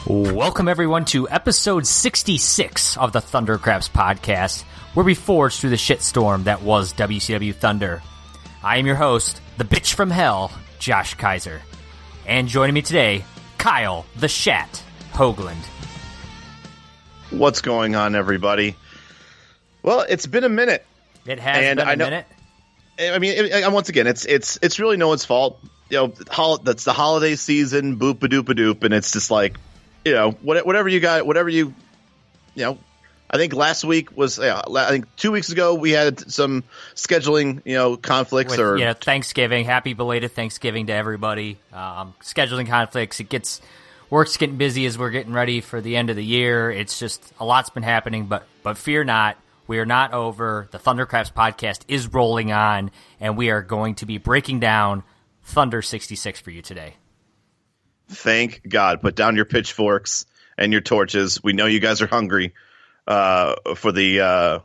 Welcome, everyone, to episode 66 of the Thundercraps podcast, where we forge through the shitstorm that was WCW Thunder. I am your host, the bitch from hell, Josh Kaiser. And joining me today, Kyle, the Shat, Hoagland. What's going on, everybody? Well, it's been a minute. It has been a minute. I mean, once again, it's really no one's fault. You know, that's the holiday season, boop-a-doop-a-doop, and it's just like, you know, whatever you got, you know, I think last week was, I think 2 weeks ago we had some scheduling, conflicts with, Thanksgiving. Happy belated Thanksgiving to everybody. Scheduling conflicts. Work's getting busy as we're getting ready for the end of the year. It's just a lot's been happening, but fear not. We are not over. The Thundercraps podcast is rolling on, and we are going to be breaking down Thunder 66 for you today. Thank God. Put down your pitchforks and your torches. We know you guys are hungry for the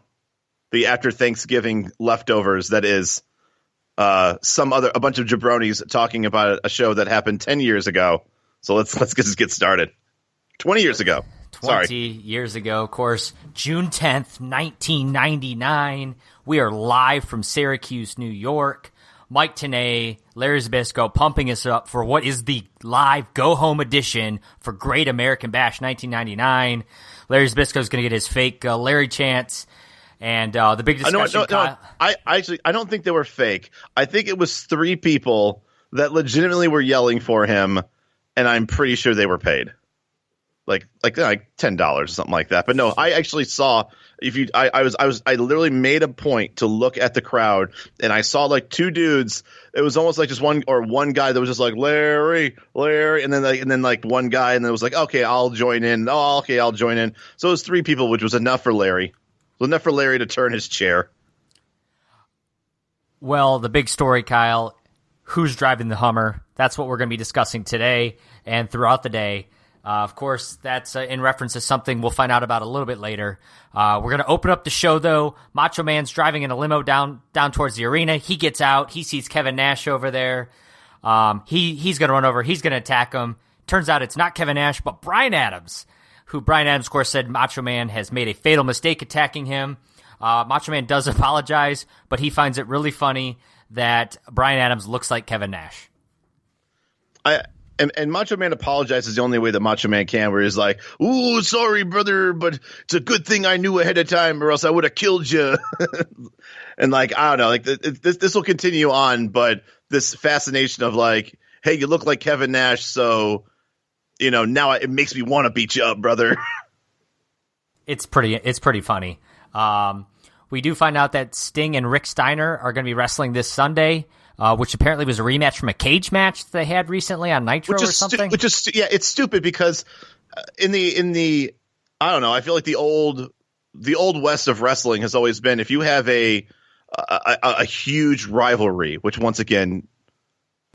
after Thanksgiving leftovers. That is a bunch of jabronis talking about a show that happened 10 years ago. So let's just get started. 20 years ago. 20 years ago, of course, June 10th, 1999. We are live from Syracuse, New York. Mike Tenay, Larry Zbyszko pumping us up for what is the live go-home edition for Great American Bash 1999. Larry Zbyszko is going to get his fake Larry chants. And the big discussion... No. I don't think they were fake. I think it was three people that legitimately were yelling for him, and I'm pretty sure they were paid. Like $10 or something like that. But no, I actually saw... I literally made a point to look at the crowd, and I saw like two dudes. It was almost like just one guy that was just like Larry, and then one guy, and then it was like, okay, I'll join in. Oh, okay, I'll join in. So it was three people, which was enough for Larry. It was enough for Larry to turn his chair. Well, the big story, Kyle, who's driving the Hummer? That's what we're going to be discussing today and throughout the day. Of course, that's in reference to something we'll find out about a little bit later. We're going to open up the show, though. Macho Man's driving in a limo down towards the arena. He gets out. He sees Kevin Nash over there. He's going to run over. He's going to attack him. Turns out it's not Kevin Nash, but Bryan Adams, who Bryan Adams, of course, said Macho Man has made a fatal mistake attacking him. Macho Man does apologize, but he finds it really funny that Bryan Adams looks like Kevin Nash. And Macho Man apologizes the only way that Macho Man can, where he's like, "Ooh, sorry, brother, but it's a good thing I knew ahead of time, or else I would have killed you." And like, I don't know, like this will continue on, but this fascination of like, "Hey, you look like Kevin Nash, so now it makes me want to beat you up, brother." It's pretty funny. We do find out that Sting and Rick Steiner are going to be wrestling this Sunday. Which apparently was a rematch from a cage match they had recently on Nitro or something. It's stupid because in the I don't know, I feel like the old west of wrestling has always been, if you have a huge rivalry, which once again,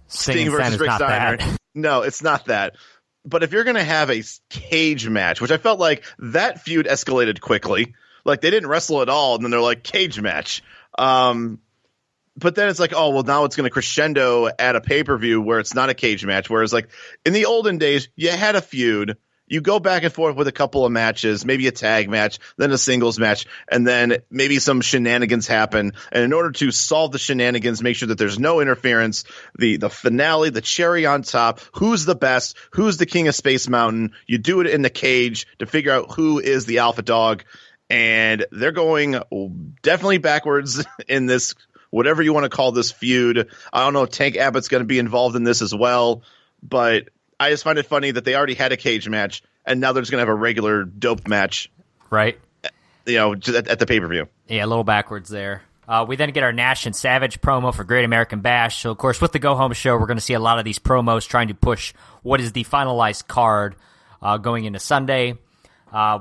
Sting versus Rick Steiner. No, it's not that. But if you're going to have a cage match, which I felt like that feud escalated quickly, like they didn't wrestle at all, and then they're like, cage match. But then it's like, oh, well, now it's going to crescendo at a pay-per-view where it's not a cage match. Whereas, like, in the olden days, you had a feud. You go back and forth with a couple of matches, maybe a tag match, then a singles match, and then maybe some shenanigans happen. And in order to solve the shenanigans, make sure that there's no interference, the finale, the cherry on top, who's the best, who's the king of Space Mountain, you do it in the cage to figure out who is the alpha dog. And they're going definitely backwards in this, whatever you want to call this feud. I don't know if Tank Abbott's going to be involved in this as well, but I just find it funny that they already had a cage match, and now they're just going to have a regular dope match. Right. At the pay-per-view. Yeah, a little backwards there. We then get our Nash and Savage promo for Great American Bash. So, of course, with the go-home show, we're going to see a lot of these promos trying to push what is the finalized card going into Sunday.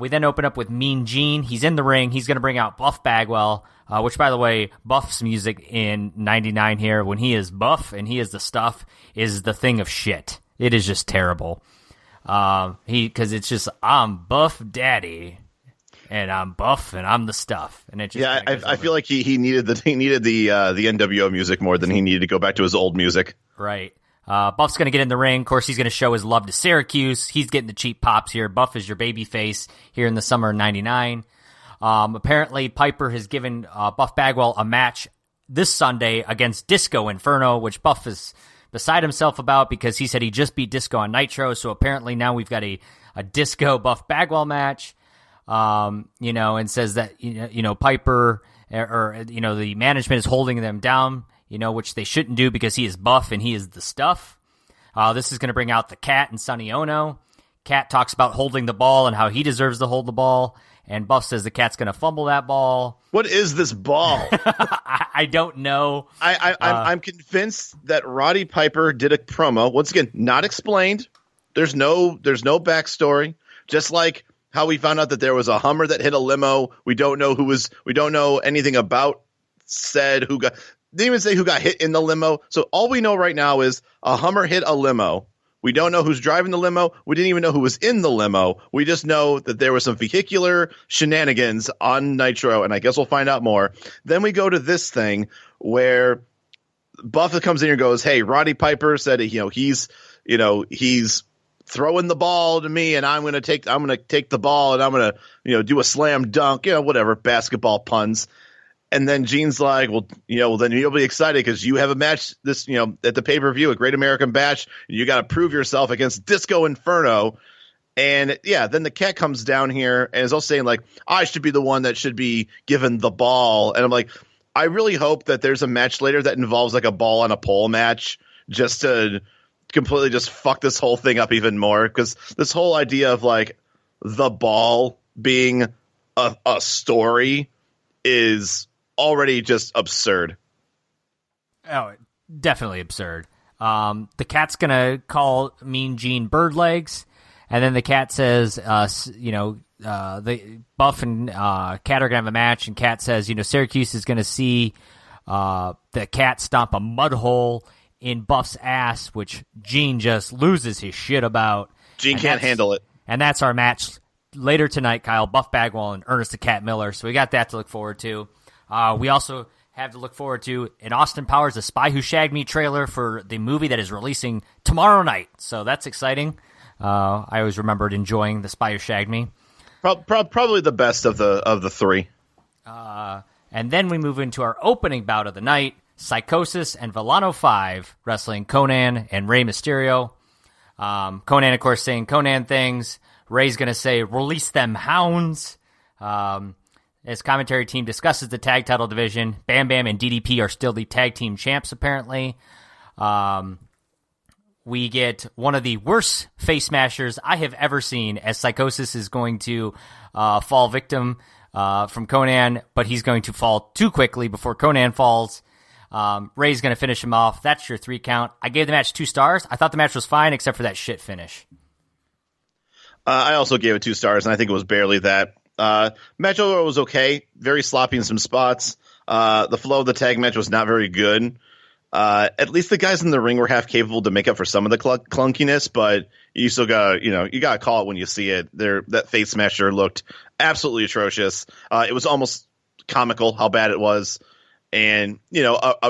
We then open up with Mean Gene. He's in the ring. He's going to bring out Buff Bagwell. Which, by the way, Buff's music in 99 here, when he is Buff and he is the stuff, is the thing of shit. It is just terrible. Because it's just, I'm Buff Daddy, and I'm Buff, and I'm the stuff. And it just I feel like he needed the NWO music more than he needed to go back to his old music. Right. Buff's going to get in the ring. Of course, he's going to show his love to Syracuse. He's getting the cheap pops here. Buff is your baby face here in the summer of 99. Apparently, Piper has given Buff Bagwell a match this Sunday against Disco Inferno, which Buff is beside himself about because he said he just beat Disco on Nitro. So apparently now we've got a Disco Buff Bagwell match, and says that, Piper or the management is holding them down, which they shouldn't do because he is Buff and he is the stuff. This is going to bring out the Cat and Sonny Ono. Cat talks about holding the ball and how he deserves to hold the ball. And Buff says the Cat's going to fumble that ball. What is this ball? I don't know. I'm convinced that Roddy Piper did a promo. Once again, not explained. There's no backstory. Just like how we found out that there was a Hummer that hit a limo. We don't know anything about who got. Didn't even say who got hit in the limo. So all we know right now is a Hummer hit a limo. We don't know who's driving the limo. We didn't even know who was in the limo. We just know that there was some vehicular shenanigans on Nitro, and I guess we'll find out more. Then we go to this thing where Buffett comes in and goes, "Hey, Roddy Piper said he's throwing the ball to me, and I'm gonna take the ball, and I'm gonna do a slam dunk, whatever basketball puns." And then Gene's like, well, then you'll be excited because you have a match at the pay-per-view, a Great American Bash. And you got to prove yourself against Disco Inferno. And then the Cat comes down here and is also saying like, I should be the one that should be given the ball. And I'm like, I really hope that there's a match later that involves like a ball on a pole match just to completely just fuck this whole thing up even more. Because this whole idea of like the ball being a story is already just absurd. Oh, definitely absurd. The Cat's gonna call Mean Gene bird legs, and then the Cat says, the Buff and Cat are gonna have a match, and Cat says, Syracuse is gonna see the Cat stomp a mud hole in Buff's ass, which Gene just loses his shit about. Gene can't handle it, and that's our match later tonight, Kyle. Buff Bagwell and Ernest the Cat Miller. So we got that to look forward to. We also have to look forward to an Austin Powers The Spy Who Shagged Me trailer for the movie that is releasing tomorrow night. So that's exciting. I always remembered enjoying The Spy Who Shagged Me. Probably the best of the three. And then we move into our opening bout of the night, Psychosis and Villano 5 wrestling Conan and Rey Mysterio. Conan, of course, saying Conan things. Rey's going to say, release them hounds. As commentary team discusses the tag title division, Bam Bam and DDP are still the tag team champs, apparently. We get one of the worst face smashers I have ever seen, as Psychosis is going to fall victim from Conan, but he's going to fall too quickly before Conan falls. Ray's going to finish him off. That's your 3 count. I gave the match 2 stars. I thought the match was fine, except for that shit finish. I also gave it 2 stars, and I think it was barely that. Match overall was okay, very sloppy in some spots. The flow of the tag match was not very good. At least the guys in the ring were half capable to make up for some of the clunkiness, but you still got you got to call it when you see it. That face smasher looked absolutely atrocious. It was almost comical how bad it was, and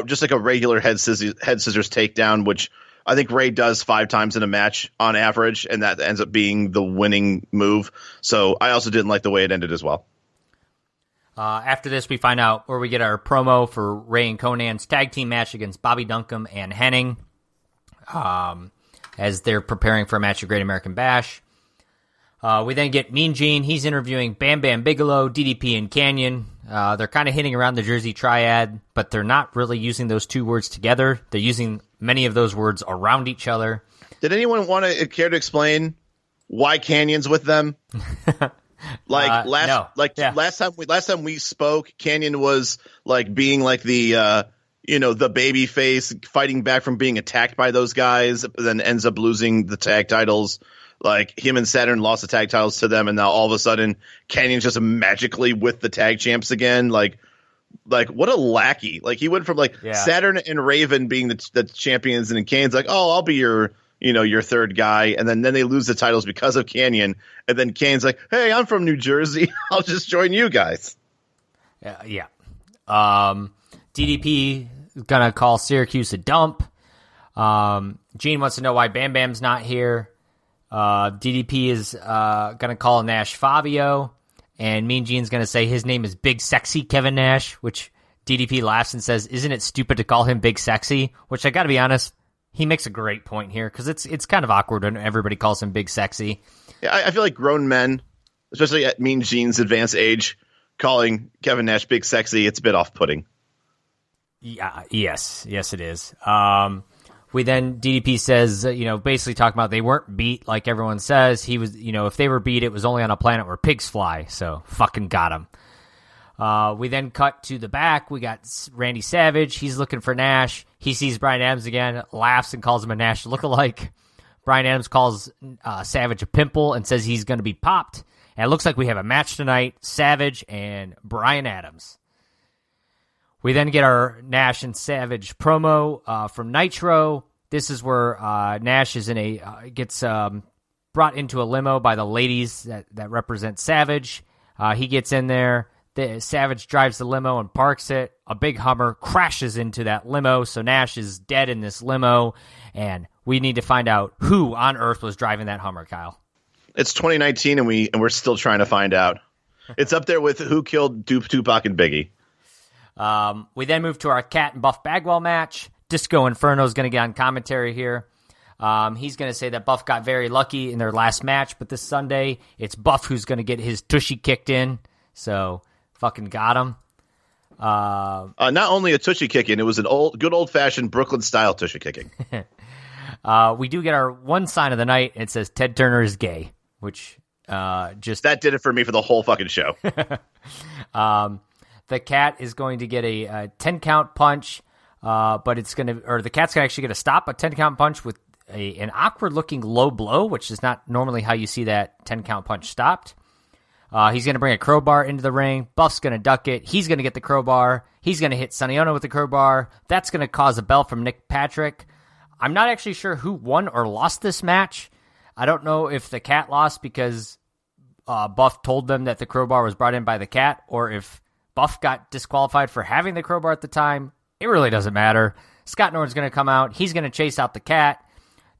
just like a regular head scissors takedown, which I think Ray does 5 times in a match on average, and that ends up being the winning move. So I also didn't like the way it ended as well. After this, we find out where we get our promo for Ray and Conan's tag team match against Bobby Duncombe and Henning, as they're preparing for a match at Great American Bash. We then get Mean Gene. He's interviewing Bam Bam Bigelow, DDP, and Canyon. They're kind of hitting around the Jersey Triad, but they're not really using those 2 words together. They're using many of those words around each other. Did anyone care to explain why Canyon's with them? Last time we spoke, Canyon was like being like the the baby face fighting back from being attacked by those guys, then ends up losing the tag titles. Like him and Saturn lost the tag titles to them, and now all of a sudden Canyon's just magically with the tag champs again. Like what a lackey! Like he went from Saturn and Raven being the champions, and then Canyon's like, oh, I'll be your third guy, and then they lose the titles because of Canyon, and then Canyon's like, hey, I'm from New Jersey, I'll just join you guys. DDP is gonna call Syracuse a dump. Gene wants to know why Bam Bam's not here. DDP is going to call Nash Fabio, and Mean Gene's going to say his name is Big Sexy Kevin Nash, which DDP laughs and says, isn't it stupid to call him Big Sexy? Which I got to be honest, he makes a great point here because it's kind of awkward when everybody calls him Big Sexy. Yeah, I feel like grown men, especially at Mean Gene's advanced age, calling Kevin Nash Big Sexy, it's a bit off-putting. Yeah, yes, it is. We then, DDP says, basically talking about they weren't beat like everyone says. He was, if they were beat, it was only on a planet where pigs fly. So fucking got him. We then cut to the back. We got Randy Savage. He's looking for Nash. He sees Bryan Adams again, laughs and calls him a Nash lookalike. Bryan Adams calls Savage a pimple and says he's going to be popped. And it looks like we have a match tonight, Savage and Bryan Adams. We then get our Nash and Savage promo from Nitro. This is where Nash is gets brought into a limo by the ladies that represent Savage. He gets in there. Savage drives the limo and parks it. A big Hummer crashes into that limo, so Nash is dead in this limo, and we need to find out who on earth was driving that Hummer, Kyle. It's 2019, and we're still trying to find out. It's up there with who killed Tupac and Biggie. We then move to our Cat and Buff Bagwell match. Disco Inferno is going to get on commentary here. He's going to say that Buff got very lucky in their last match, but this Sunday, it's Buff who's going to get his tushy kicked in. So, fucking got him. Not only a tushy kicking, it was an good old-fashioned Brooklyn-style tushy kicking. We do get our one sign of the night. It says Ted Turner is gay, which that did it for me for the whole fucking show. The Cat is going to get a 10-count punch, but the Cat's going to actually get a stop, a 10-count punch with an awkward-looking low blow, which is not normally how you see that 10-count punch stopped. He's going to bring a crowbar into the ring. Buff's going to duck it. He's going to get the crowbar. He's going to hit Sonny Ono with the crowbar. That's going to cause a bell from Nick Patrick. I'm not actually sure who won or lost this match. I don't know if the Cat lost because Buff told them that the crowbar was brought in by the Cat, or if Buff got disqualified for having the crowbar at the time. It really doesn't matter. Scott Norton's going to come out. He's going to chase out the Cat.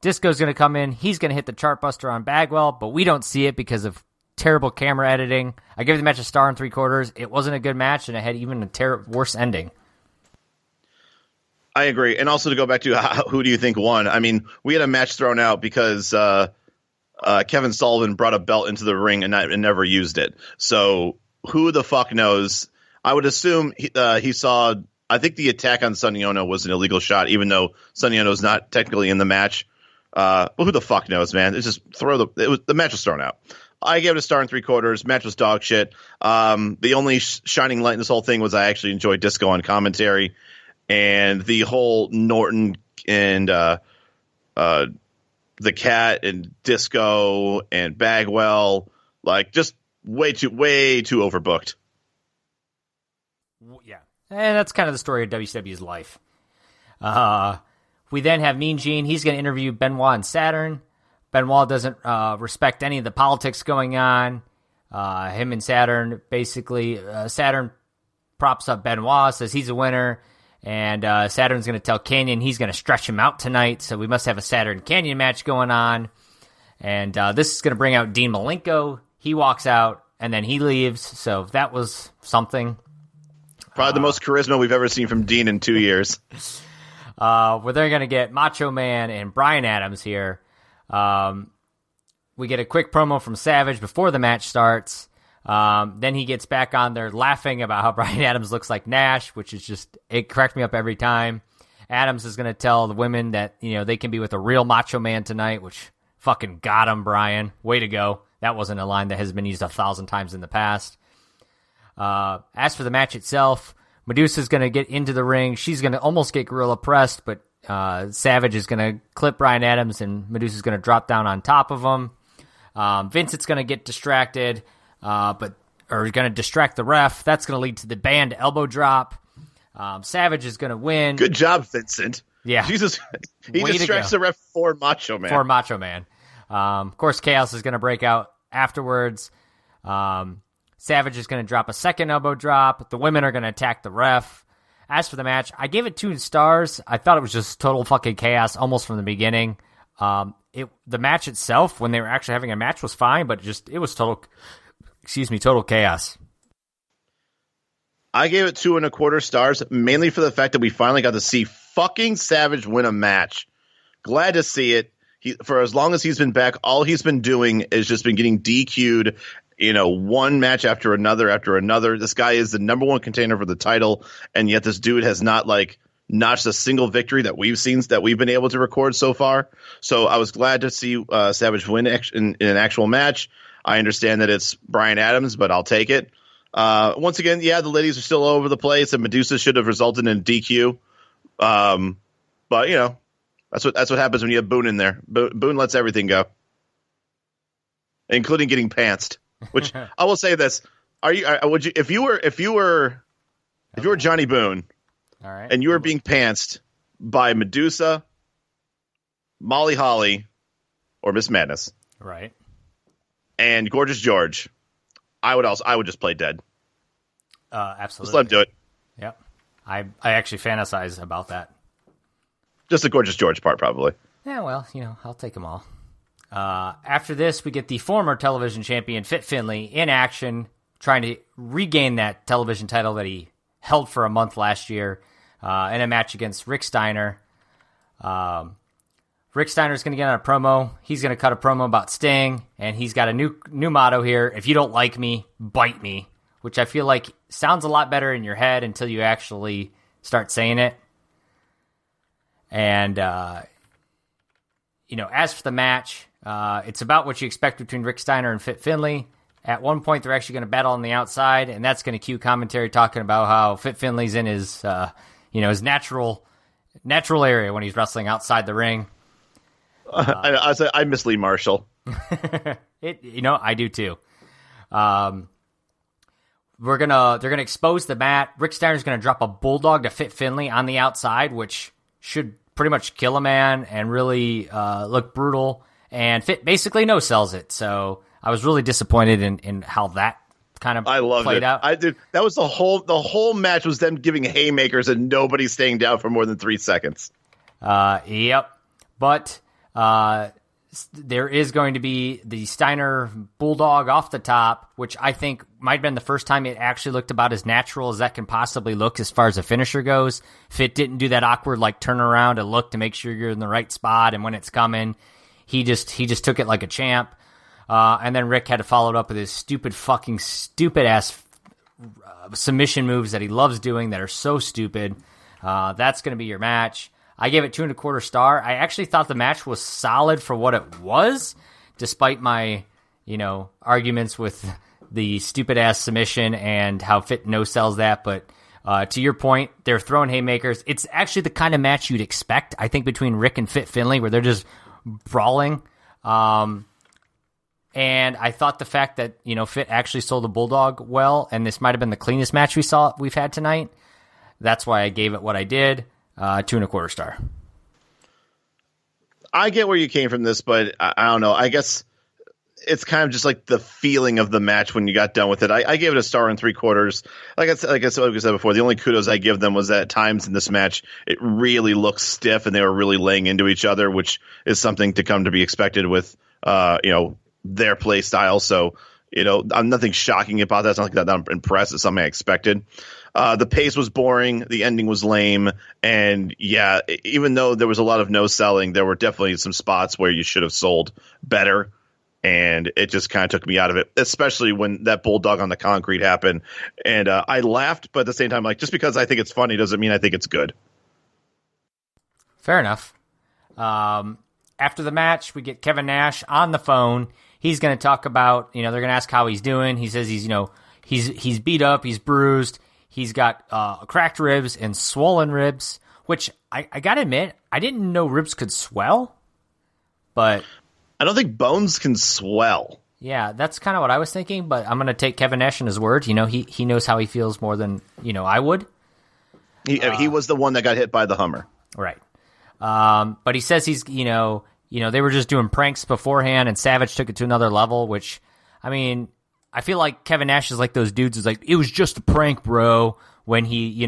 Disco's going to come in. He's going to hit the Chartbuster on Bagwell, but we don't see it because of terrible camera editing. I gave the match a 1 3/4. It wasn't a good match, and it had even a worse ending. I agree. And also to go back to who do you think won? I mean, we had a match thrown out because Kevin Sullivan brought a belt into the ring and never used it. So who the fuck knows? I would assume he saw. I think the attack on Sonny Ono was an illegal shot, even though Sonny Ono is not technically in the match. But who the fuck knows, man? It's just the match was thrown out. I gave it a 1 3/4. Match was dog shit. The only shining light in this whole thing was I actually enjoyed Disco on commentary, and the whole Norton and the Cat and Disco and Bagwell, like just way too overbooked. Yeah, and that's kind of the story of WCW's life. We then have Mean Gene. He's going to interview Benoit and Saturn. Benoit doesn't respect any of the politics going on. Him and Saturn, basically, Saturn props up Benoit, says he's a winner, and Saturn's going to tell Kanyon he's going to stretch him out tonight, so we must have a Saturn-Kanyon match going on. And this is going to bring out Dean Malenko. He walks out, and then he leaves, so that was something. Probably the most charisma we've ever seen from Dean in 2 years. Where they're going to get Macho Man and Bryan Adams here. We get a quick promo from Savage before the match starts. Then he gets back on there laughing about how Bryan Adams looks like Nash, which is just, it cracked me up every time. Adams is going to tell the women that, they can be with a real Macho Man tonight, which fucking got him, Bryan. Way to go. That wasn't a line that has been used 1,000 times in the past. As for the match itself, Medusa's going to get into the ring. She's going to almost get gorilla pressed, but Savage is going to clip Bryan Adams, and Medusa's going to drop down on top of him. Vincent's going to get distracted, or going to distract the ref. That's going to lead to the banned elbow drop. Savage is going to win. Good job, Vincent. Yeah. Jesus. He distracts the ref for Macho Man. For Macho Man. Of course, Chaos is going to break out afterwards. Savage is going to drop a second elbow drop. The women are going to attack the ref. As for the match, I gave it 2 stars. I thought it was just total fucking chaos almost from the beginning. The match itself, when they were actually having a match, was fine, but it was total chaos. I gave it 2.25 stars, mainly for the fact that we finally got to see fucking Savage win a match. Glad to see it. For as long as he's been back, all he's been doing is just been getting DQ'd, one match after another. This guy is the number one contender for the title, and yet this dude has not notched a single victory that we've seen that we've been able to record so far. So I was glad to see Savage win in an actual match. I understand that it's Bryan Adams, but I'll take it. Once again, the ladies are still all over the place, and Medusa should have resulted in DQ. But that's what happens when you have Boone in there. Boone lets everything go, including getting pantsed. Which I will say this: if you were Johnny Boone, all right, and you were being pantsed by Medusa, Molly Holly, or Miss Madness, right, and Gorgeous George, I would just play dead. Absolutely, just let him do it. Yep, I actually fantasize about that. Just the Gorgeous George part, probably. Yeah, well, I'll take them all. After this, we get the former television champion, Fit Finlay, in action, trying to regain that television title that he held for a month last year in a match against Rick Steiner. Rick Steiner's going to get on a promo. He's going to cut a promo about Sting, and he's got a new motto here: if you don't like me, bite me, which I feel like sounds a lot better in your head until you actually start saying it. And, as for the match, it's about what you expect between Rick Steiner and Fit Finlay. At one point, they're actually going to battle on the outside, and that's going to cue commentary talking about how Fit Finlay's in his, his natural area when he's wrestling outside the ring. I miss Lee Marshall. I do too. They're gonna expose the mat. Rick Steiner's gonna drop a bulldog to Fit Finlay on the outside, which should pretty much kill a man and really look brutal. And Fit basically no-sells it. So I was really disappointed in how that kind of played out. That was the whole match was them giving haymakers and nobody staying down for more than 3 seconds. Yep. But there is going to be the Steiner Bulldog off the top, which I think might have been the first time it actually looked about as natural as that can possibly look as far as a finisher goes. Fit didn't do that awkward turn around and look to make sure you're in the right spot, and when it's coming, he just took it like a champ. And then Rick had to follow it up with his stupid ass submission moves that he loves doing that are so stupid. That's going to be your match. I gave it 2.25 stars. I actually thought the match was solid for what it was, despite my, arguments with the stupid ass submission and how Fit no sells that. But to your point, they're throwing haymakers. It's actually the kind of match you'd expect, I think, between Rick and Fit Finlay, where they're just brawling. And I thought the fact that, Fit actually sold the Bulldog well, and this might have been the cleanest match we've had tonight. That's why I gave it what I did. 2.25 stars. I get where you came from this, but I don't know. I guess it's kind of just like the feeling of the match when you got done with it. I gave it 1.75 stars. Like I said before, the only kudos I give them was that at times in this match it really looked stiff and they were really laying into each other, which is something to come to be expected with their play style. So I'm nothing shocking about that. It's not like that I'm impressed. It's something I expected. The pace was boring. The ending was lame. And yeah, even though there was a lot of no selling, there were definitely some spots where you should have sold better. And it just kind of took me out of it, especially when that bulldog on the concrete happened. And I laughed, but at the same time, just because I think it's funny doesn't mean I think it's good. Fair enough. After the match, we get Kevin Nash on the phone. He's going to talk about, they're going to ask how he's doing. He says he's beat up, he's bruised. He's got cracked ribs and swollen ribs, which I got to admit, I didn't know ribs could swell, but I don't think bones can swell. Yeah, that's kind of what I was thinking, but I'm going to take Kevin Nash in his word. He knows how he feels more than, I would. He was the one that got hit by the Hummer. Right. But he says he's, they were just doing pranks beforehand and Savage took it to another level, which, I feel like Kevin Nash is like those dudes who's like, it was just a prank, bro, when he,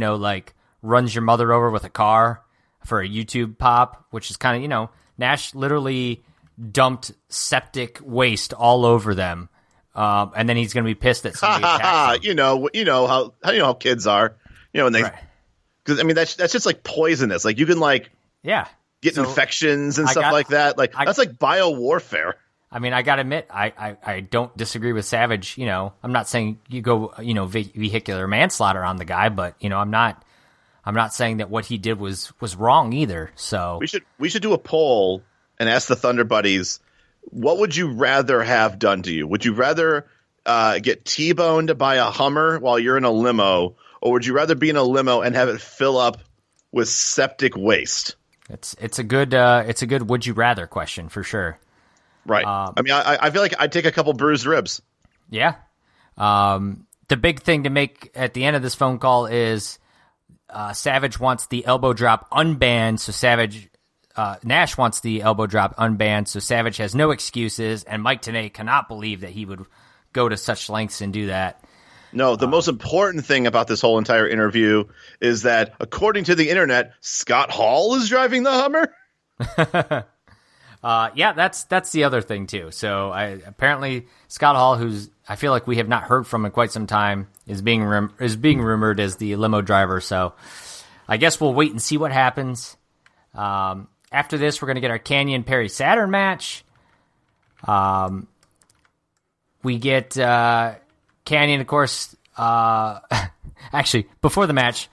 runs your mother over with a car for a YouTube pop, which is kind of, Nash literally dumped septic waste all over them. And then he's going to be pissed that somebody attacks him. You know how kids are, when they, because I mean, that's just like poisonous. Like you can get infections and stuff like that. Like that's like bio warfare. I mean, I got to admit, I don't disagree with Savage. I'm not saying you go, vehicular manslaughter on the guy, but I'm not saying that what he did was wrong either. So we should do a poll and ask the Thunder Buddies, what would you rather have done to you? Would you rather get T-boned by a Hummer while you're in a limo, or would you rather be in a limo and have it fill up with septic waste? It's a good would you rather question for sure. Right. I mean, I feel like I'd take a couple bruised ribs. Yeah. The big thing to make at the end of this phone call is Savage wants the elbow drop unbanned, so Nash wants the elbow drop unbanned, so Savage has no excuses, and Mike Tenay cannot believe that he would go to such lengths and do that. No, the most important thing about this whole entire interview is that, according to the internet, Scott Hall is driving the Hummer. Yeah, that's the other thing too. So apparently Scott Hall, who's I feel like we have not heard from in quite some time, is being rumored as the limo driver. So I guess we'll wait and see what happens. After this, we're going to get our Canyon Perry Saturn match. We get Canyon, of course. Actually, before the match,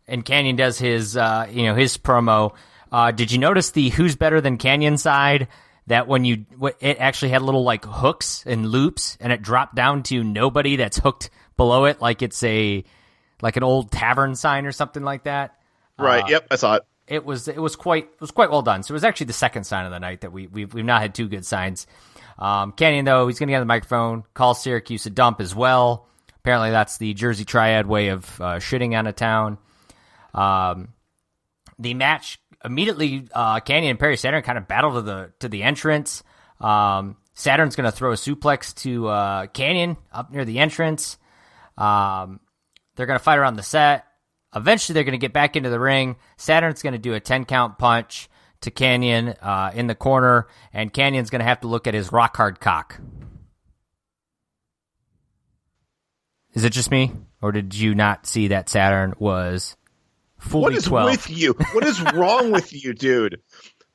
and Canyon does his his promo. Did you notice the "Who's Better Than Canyon" side? That when it actually had little like hooks and loops, and it dropped down to nobody that's hooked below it, like it's an old tavern sign or something like that. Right. Yep, I saw it. It was quite well done. So it was actually the second sign of the night that we've not had two good signs. Canyon, though, he's going to get on the microphone, call Syracuse a dump as well. Apparently, that's the Jersey Triad way of shitting on a town. The match immediately, Canyon and Perry Saturn kind of battle to the entrance. Saturn's going to throw a suplex to Canyon up near the entrance. They're going to fight around the set. Eventually, they're going to get back into the ring. Saturn's going to do a 10-count punch to Canyon in the corner, and Canyon's going to have to look at his rock-hard cock. Is it just me, or did you not see that Saturn was fully What is 12? with you? What is wrong with you, dude?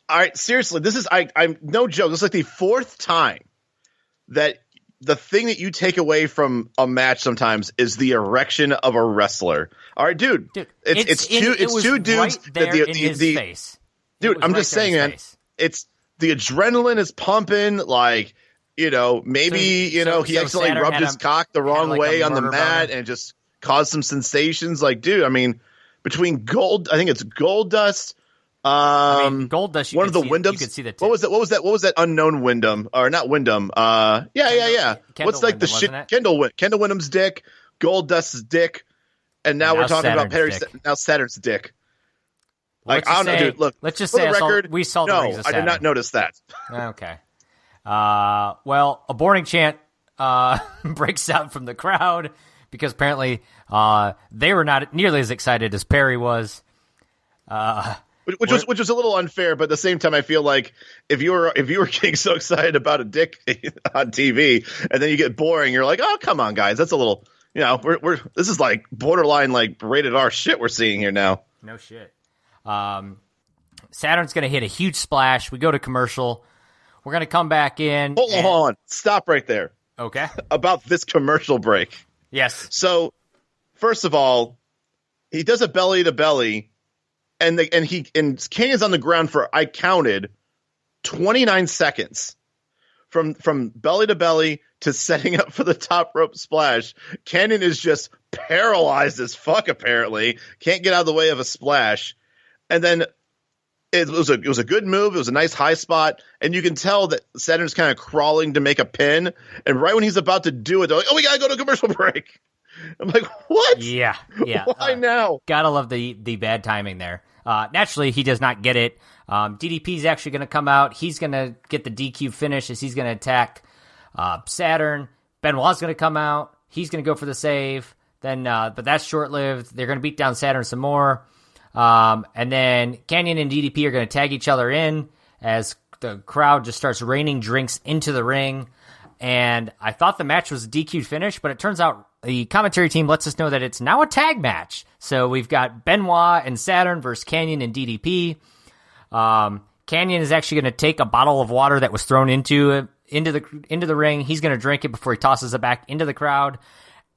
All right, seriously, this is I'm no joke. This is like the fourth time that the thing that you take away from a match sometimes is the erection of a wrestler. All right, dude. It's two dudes right there that in his face. Dude, I'm just saying, man. It's the adrenaline is pumping. Like, maybe he accidentally Saturn rubbed his cock the wrong way on the mat and just caused some sensations. Like, dude, I mean, between I think it's Gold Dust. Gold Dust. One of the Wyndhams. You could see the tip. What was that unknown Wyndham or not Wyndham? Yeah. What's like the shit? Kendall Wyndham's dick, Gold Dust's dick, and now we're talking about now Saturn's dick. Like, I don't know, dude. Look, let's just for say the record, we saw the rings of I Saturn. did not notice that. Okay. Well, a boring chant breaks out from the crowd because apparently they were not nearly as excited as Perry was. Which was a little unfair, but at the same time, I feel like if you were getting so excited about a dick on TV and then you get boring, you're like, oh, come on, guys, that's a little, this is like borderline like rated R shit we're seeing here now. No shit. Saturn's going to hit a huge splash. We go to commercial. We're going to come back in. Hold on. Stop right there. Okay. About this commercial break. Yes. So, first of all, he does a belly to belly, and Canyon's on the ground for, I counted, 29 seconds. From belly to belly to setting up for the top rope splash. Canyon is just paralyzed as fuck, apparently. Can't get out of the way of a splash. And then it was a good move. It was a nice high spot. And you can tell that Saturn's kind of crawling to make a pin. And right when he's about to do it, they're like, oh, we got to go to a commercial break. I'm like, what? Yeah. Why now? Gotta love the bad timing there. Naturally, he does not get it. DDP is actually going to come out. He's going to get the DQ finish as he's going to attack Saturn. Benoit's going to come out. He's going to go for the save. Then, but that's short-lived. They're going to beat down Saturn some more. And then Canyon and DDP are going to tag each other in as the crowd just starts raining drinks into the ring. And I thought the match was a DQ finish, but it turns out the commentary team lets us know that it's now a tag match. So we've got Benoit and Saturn versus Canyon and DDP. Canyon is actually going to take a bottle of water that was thrown into the ring. He's going to drink it before he tosses it back into the crowd.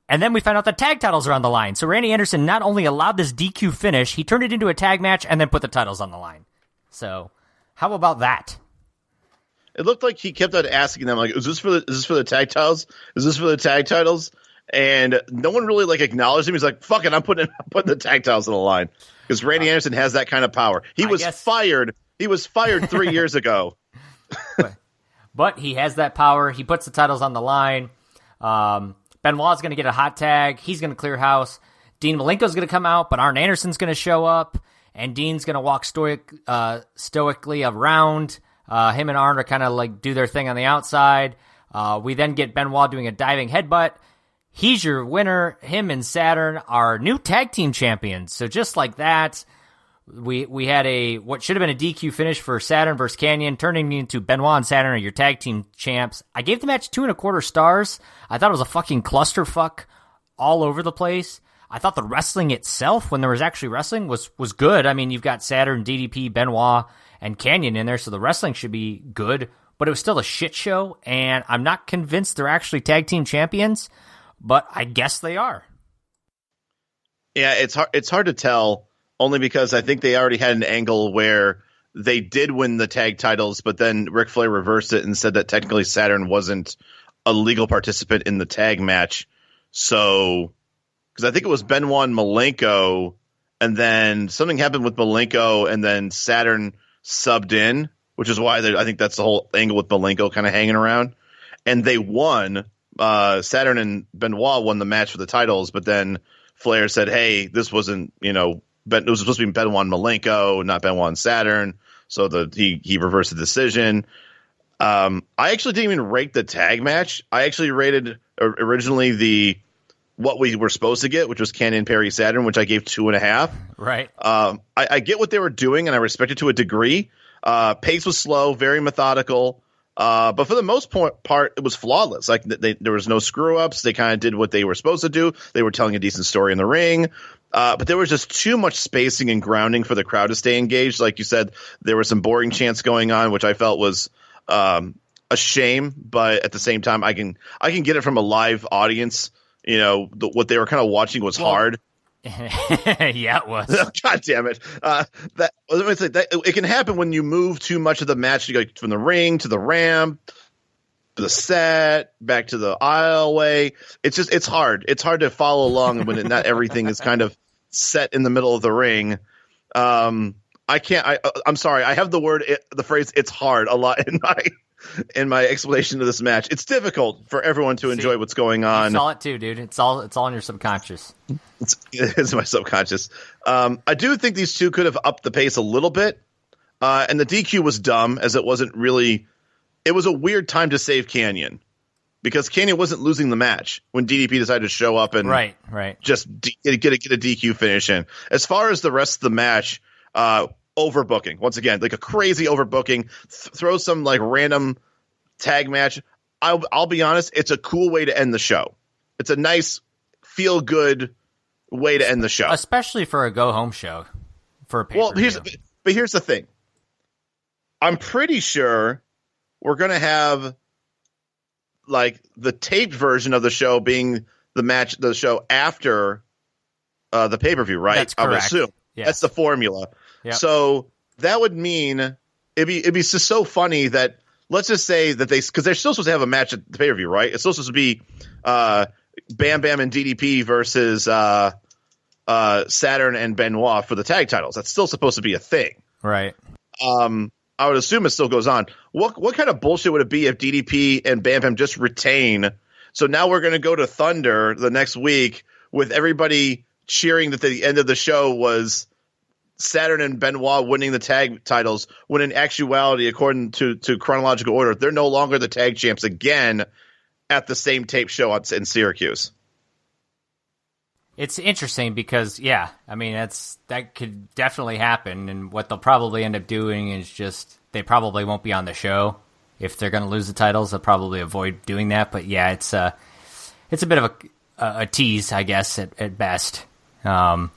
And then we find out the tag titles are on the line. So Randy Anderson not only allowed this DQ finish, he turned it into a tag match and then put the titles on the line. So how about that? It looked like he kept on asking them, like, is this for the tag titles? Is this for the tag titles? And no one really like acknowledged him. He's like, fuck it, I'm putting the tag titles on the line. Because Randy Anderson has that kind of power. He was fired 3 years ago. But he has that power. He puts the titles on the line. Benoit's going to get a hot tag. He's going to clear house. Dean Malenko's going to come out, but Arn Anderson's going to show up. And Dean's going to walk stoically around. Him and Arn are kind of like do their thing on the outside. We then get Benoit doing a diving headbutt. He's your winner. Him and Saturn are new tag team champions. So just like that, we had what should have been a DQ finish for Saturn versus Canyon, turning into Benoit and Saturn are your tag team champs. I gave the match 2.25 stars. I thought it was a fucking clusterfuck all over the place. I thought the wrestling itself, when there was actually wrestling, was good. I mean, you've got Saturn, DDP, Benoit, and Canyon in there, so the wrestling should be good. But it was still a shit show, and I'm not convinced they're actually tag team champions, but I guess they are. Yeah, it's hard to tell, only because I think they already had an angle where they did win the tag titles, but then Ric Flair reversed it and said that technically Saturn wasn't a legal participant in the tag match. So, because I think it was Benoit and Malenko, and then something happened with Malenko, and then Saturn subbed in, which is why I think that's the whole angle with Malenko kind of hanging around. And they won. Saturn and Benoit won the match for the titles, but then Flair said, hey, this wasn't, it was supposed to be Benoit and Malenko, not Benoit and Saturn. So he reversed the decision. I actually didn't even rate the tag match. I actually rated originally what we were supposed to get, which was Canyon, Perry, Saturn, which I gave 2.5. Right. I get what they were doing, and I respect it to a degree. Pace was slow, very methodical. But for the most part, it was flawless. Like there was no screw ups. They kind of did what they were supposed to do. They were telling a decent story in the ring. But there was just too much spacing and grounding for the crowd to stay engaged. Like you said, there were some boring chants going on, which I felt was a shame. But at the same time, I can get it from a live audience. What they were kind of watching was hard. Yeah, it was. God damn it! It can happen when you move too much of the match. You go from the ring to the ramp, to the set, back to the aisleway. It's hard. It's hard to follow along when not everything is kind of set in the middle of the ring. I can't. I'm sorry. I have the phrase "it's hard" a lot in my explanation of this match. It's difficult for everyone to enjoy what's going on. You saw it too, dude. It's all in your subconscious. It's my subconscious. I do think these two could have upped the pace a little bit. And the DQ was dumb, as it wasn't really. It was a weird time to save Canyon, because Canyon wasn't losing the match when DDP decided to show up and right. just get a DQ finish in. As far as the rest of the match, overbooking once again, like a crazy overbooking. Throw some like random tag match. I'll be honest, it's a cool way to end the show. It's a nice, feel good way to end the show, especially for a go home show. For a pay-per-view. Here's the thing. I'm pretty sure we're gonna have like the taped version of the show being the show after the pay-per-view, right? That's correct. I would assume. Yes. That's the formula. Yep. So that would mean it'd be just so funny that, let's just say that because they're still supposed to have a match at the pay-per-view, right? It's still supposed to be Bam Bam and DDP versus Saturn and Benoit for the tag titles. That's still supposed to be a thing. Right. I would assume it still goes on. What kind of bullshit would it be if DDP and Bam Bam just retain? So now we're going to go to Thunder the next week with everybody cheering that the end of the show was Saturn and Benoit winning the tag titles, when in actuality, according to chronological order, they're no longer the tag champs again at the same tape show in Syracuse. It's interesting because, yeah, I mean, that could definitely happen. And what they'll probably end up doing is just they probably won't be on the show if they're going to lose the titles. They'll probably avoid doing that. But yeah, it's a bit of a tease, I guess, at best. But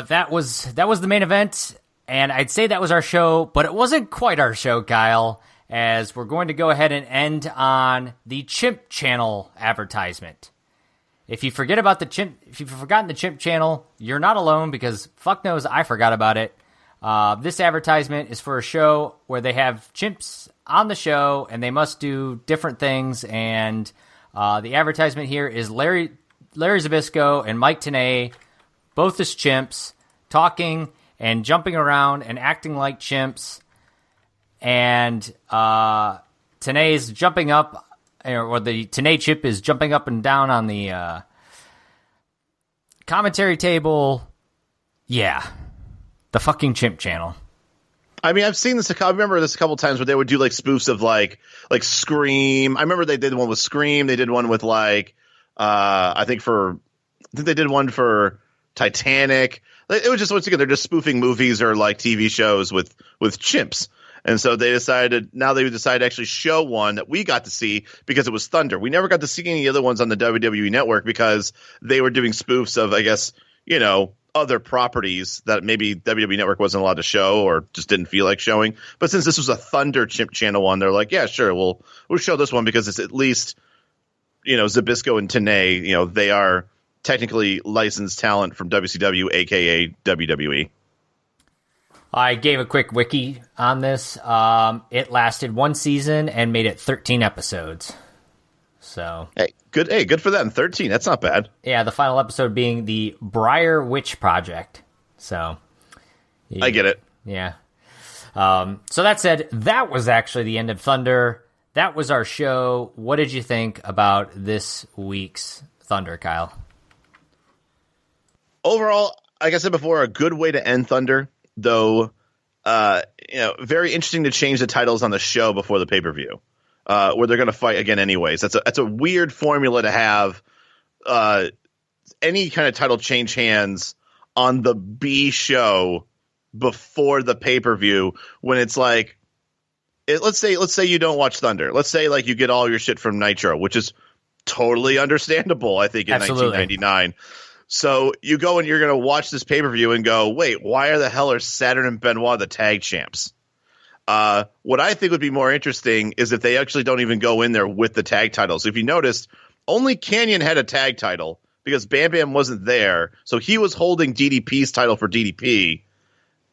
that was the main event, and I'd say that was our show, but it wasn't quite our show, Kyle, as we're going to go ahead and end on the Chimp Channel advertisement. If you've forgotten the Chimp Channel, you're not alone, because fuck knows I forgot about it. This advertisement is for a show where they have chimps on the show and they must do different things. And the advertisement here is Larry Zbyszko and Mike Tenay, both as chimps, talking and jumping around and acting like chimps. And Tenay is jumping up, or the Tenay chip is jumping up and down on the commentary table. Yeah. The fucking Chimp Channel. I mean, I've seen this. I remember this a couple times where they would do like spoofs of like Scream. I remember they did one with Scream. They did one with I think they did one for Titanic. It was just, once again, they're just spoofing movies or like TV shows with chimps. And so they decided to actually show one that we got to see because it was Thunder. We never got to see any other ones on the WWE Network because they were doing spoofs of, I guess, other properties that maybe WWE Network wasn't allowed to show or just didn't feel like showing. But since this was a Thunder Chimp Channel one, they're like, yeah, sure, we'll show this one because it's at least, Zbyszko and Tenay, they are technically licensed talent from WCW, aka WWE. I gave a quick wiki on this. It lasted one season and made it 13 episodes. So good for them. 13, that's not bad. Yeah, the final episode being the Briar Witch Project. So I get it. Yeah. So that said, that was actually the end of Thunder. That was our show. What did you think about this week's Thunder, Kyle? Overall, like I said before, a good way to end Thunder. Though, very interesting to change the titles on the show before the pay-per-view, where they're going to fight again anyways. That's a weird formula to have any kind of title change hands on the B show before the pay-per-view when it's like, let's say you don't watch Thunder. Let's say like you get all your shit from Nitro, which is totally understandable, I think, in Absolutely. 1999. So you go and you're going to watch this pay-per-view and go, wait, why the hell are Saturn and Benoit the tag champs? What I think would be more interesting is if they actually don't even go in there with the tag titles. If you noticed, only Kanyon had a tag title because Bam Bam wasn't there. So he was holding DDP's title for DDP.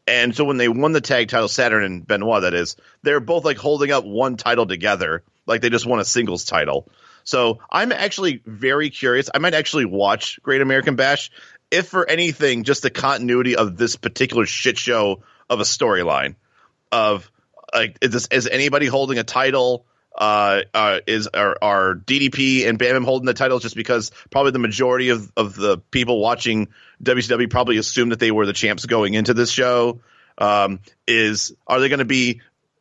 And so when they won the tag title, Saturn and Benoit, that is, they're both like holding up one title together, like they just won a singles title. So I'm actually very curious. I might actually watch Great American Bash, if for anything, just the continuity of this particular shit show of a storyline. Of like, is anybody holding a title? Are DDP and Bam Bam holding the titles just because probably the majority of the people watching WCW probably assumed that they were the champs going into this show? Are they going to be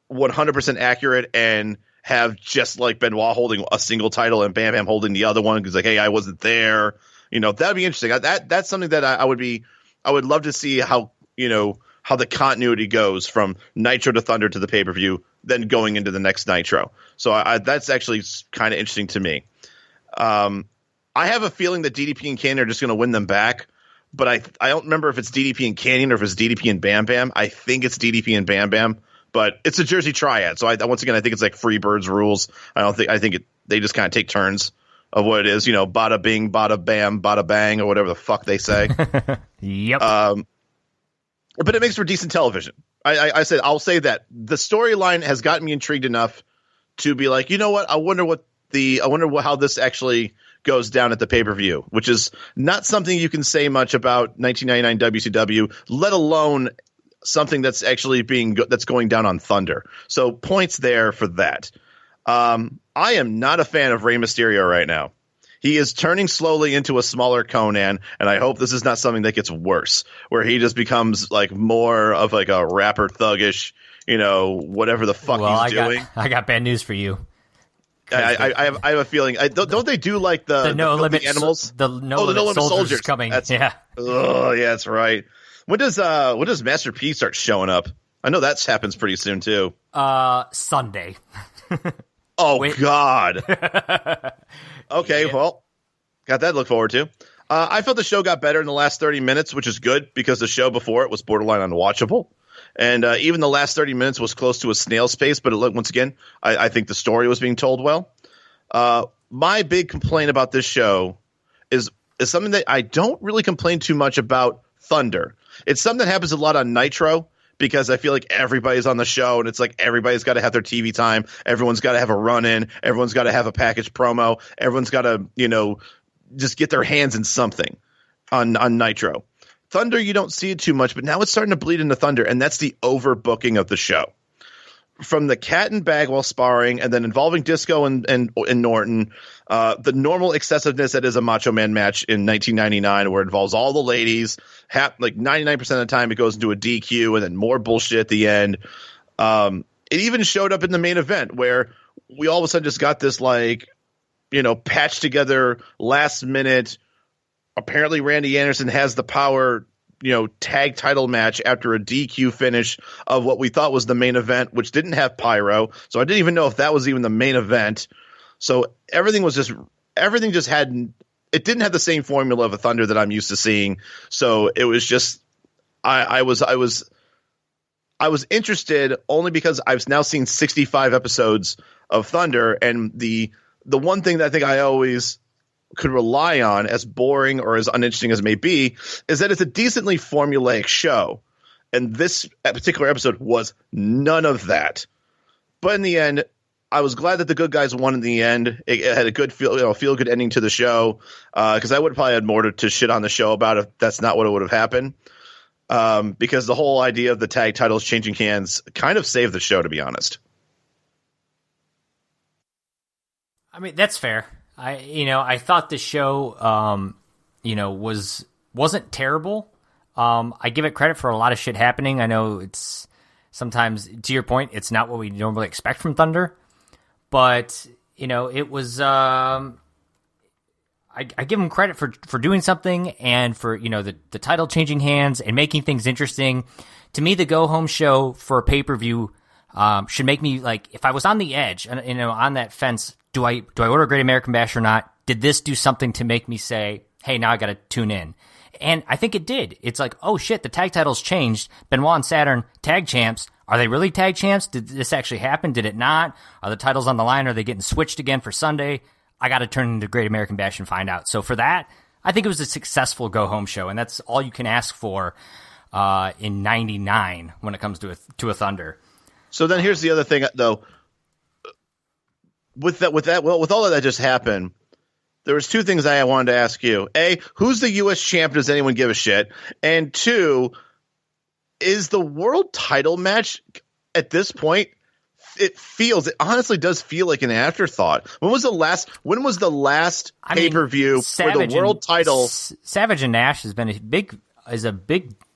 100% accurate and have just like Benoit holding a single title and Bam Bam holding the other one because like, hey, I wasn't there. That'd be interesting. That's something that I would love to see how the continuity goes from Nitro to Thunder to the pay-per-view, then going into the next Nitro. So that's actually kind of interesting to me. I have a feeling that DDP and Kanyon are just going to win them back, but I don't remember if it's DDP and Kanyon or if it's DDP and Bam Bam. I think it's DDP and Bam Bam. But it's a Jersey Triad, so once again I think it's like Freebirds rules. I think they just kind of take turns of what it is, bada bing, bada bam, bada bang, or whatever the fuck they say. Yep. But it makes for decent television. I'll say that the storyline has gotten me intrigued enough to be like, you know what? I wonder how this actually goes down at the pay-per-view, which is not something you can say much about 1999 WCW, let alone something that's actually that's going down on Thunder. So points there for that. I am not a fan of Rey Mysterio right now. He is turning slowly into a smaller Conan, and I hope this is not something that gets worse, where he just becomes like more of like a rapper thuggish, whatever the fuck he's doing. I got bad news for you. I have a feeling. Don't they do like the no limit animals? The no limit soldiers is coming. Oh yeah, that's right. When does Master P start showing up? I know that happens pretty soon too. Sunday. Oh God. Okay, well, got that to look forward to. I felt the show got better in the last 30 minutes, which is good because the show before it was borderline unwatchable. And even the last 30 minutes was close to a snail's pace, but once again, I think the story was being told well. My big complaint about this show is something that I don't really complain too much about Thunder. It's something that happens a lot on Nitro because I feel like everybody's on the show and it's like everybody's got to have their TV time. Everyone's got to have a run-in. Everyone's got to have a package promo. Everyone's got to, just get their hands in something on Nitro. Thunder, you don't see it too much, but now it's starting to bleed into Thunder, and that's the overbooking of the show. From the Cat and Bagwell sparring, and then involving Disco and Norton, the normal excessiveness that is a Macho Man match in 1999, where it involves all the ladies, like 99% of the time it goes into a DQ, and then more bullshit at the end. It even showed up in the main event, where we all of a sudden just got this patched together last minute. Apparently Randy Anderson has the power, tag title match after a DQ finish of what we thought was the main event, which didn't have pyro. So I didn't even know if that was even the main event. So everything didn't have the same formula of a Thunder that I'm used to seeing. So it was just, I was interested only because I've now seen 65 episodes of Thunder, and the one thing that I think I always could rely on, as boring or as uninteresting as it may be, is that it's a decently formulaic show. And this particular episode was none of that. But in the end, I was glad that the good guys won in the end. It had a good feel-good ending to the show, because I would probably had more to shit on the show about if that's not what would have happened. Because the whole idea of the tag titles changing hands kind of saved the show, to be honest. I mean, that's fair. I thought the show, wasn't terrible. I give it credit for a lot of shit happening. I know it's sometimes, to your point, it's not what we normally expect from Thunder, but it was. I give them credit for doing something and for the title changing hands and making things interesting. To me, the go home show for a pay-per-view should make me, like, if I was on the edge and on that fence. Do I order Great American Bash or not? Did this do something to make me say, hey, now I got to tune in? And I think it did. It's like, oh shit, the tag titles changed. Benoit and Saturn, tag champs. Are they really tag champs? Did this actually happen? Did it not? Are the titles on the line? Are they getting switched again for Sunday? I got to turn into Great American Bash and find out. So for that, I think it was a successful go home show, and that's all you can ask for in '99 when it comes to a Thunder. So then here's the other thing, though. With all of that just happened, there was two things I wanted to ask you. A, who's the U.S. champ? Does anyone give a shit? And two, is the world title match at this point? It honestly does feel like an afterthought. When was the last pay-per-view for the world title? Savage and Nash has been a big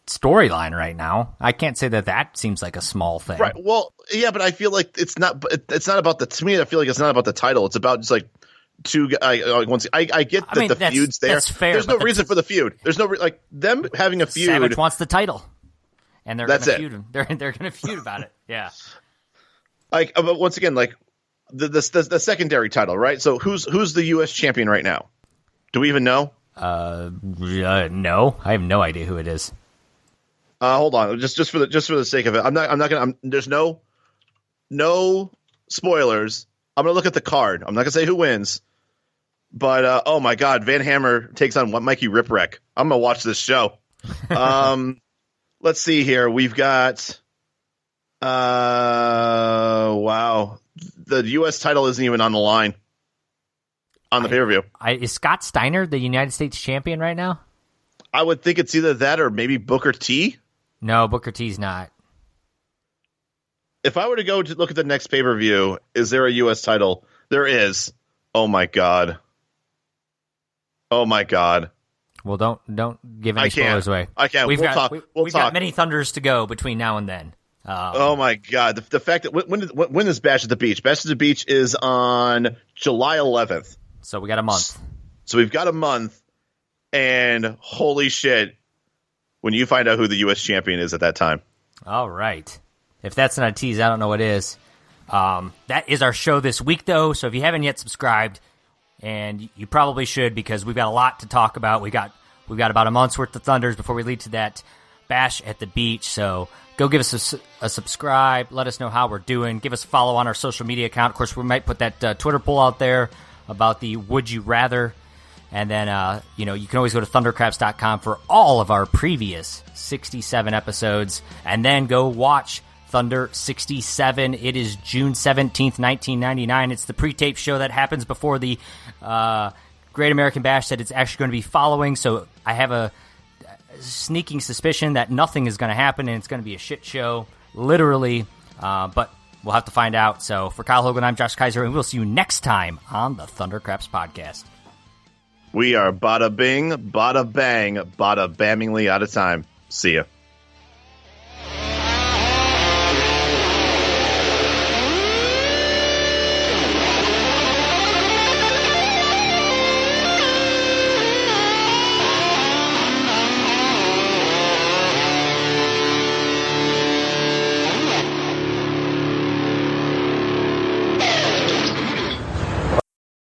storyline right now. I can't say that seems like a small thing. Right. Well, yeah, but I feel like it's not about to me, I feel like it's not about the title. It's about just like two guys. I get that the feud's there. That's fair, There's no reason for the feud. There's no them having a feud. Savage wants the title, and they're going to feud. They're going to feud about it. Yeah. But once again, like the secondary title, right? So who's the U.S. champion right now? Do we even know? No, I have no idea who it is. Hold on, just for the sake of it, I'm not gonna. There's no spoilers. I'm gonna look at the card. I'm not gonna say who wins, but oh my God, Van Hammer takes on Mikey Ripwreck. I'm gonna watch this show. Let's see here. We've got. Wow, the U.S. title isn't even on the line on the pay-per-view. Is Scott Steiner the United States champion right now? I would think it's either that or maybe Booker T. No, Booker T's not. If I were to go to look at the next pay-per-view, is there a U.S. title? There is. Oh my God. Oh my God. Well, don't give any spoilers away. I can't. We've got many Thunders to go between now and then. Oh my God! The fact that when is Bash at the Beach? Bash at the Beach is on July 11th. So we got a month. So we've got a month, and holy shit, when you find out who the U.S. champion is at that time. All right. If that's not a tease, I don't know what is. That is our show this week, though. So if you haven't yet subscribed, and you probably should, because we've got a lot to talk about. We've got about a month's worth of Thunders before we lead to that Bash at the Beach. So go give us a subscribe. Let us know how we're doing. Give us a follow on our social media account. Of course, we might put that Twitter poll out there about the Would You Rather. And then, you can always go to thundercraps.com for all of our previous 67 episodes. And then go watch Thunder 67. It is June 17th, 1999. It's the pre-tape show that happens before the Great American Bash that it's actually going to be following. So I have a sneaking suspicion that nothing is going to happen and it's going to be a shit show, literally. But we'll have to find out. So for Kyle Hogan, I'm Josh Kaiser, and we'll see you next time on the Thundercraps podcast. We are bada bing, bada bang, bada bammingly out of time. See ya.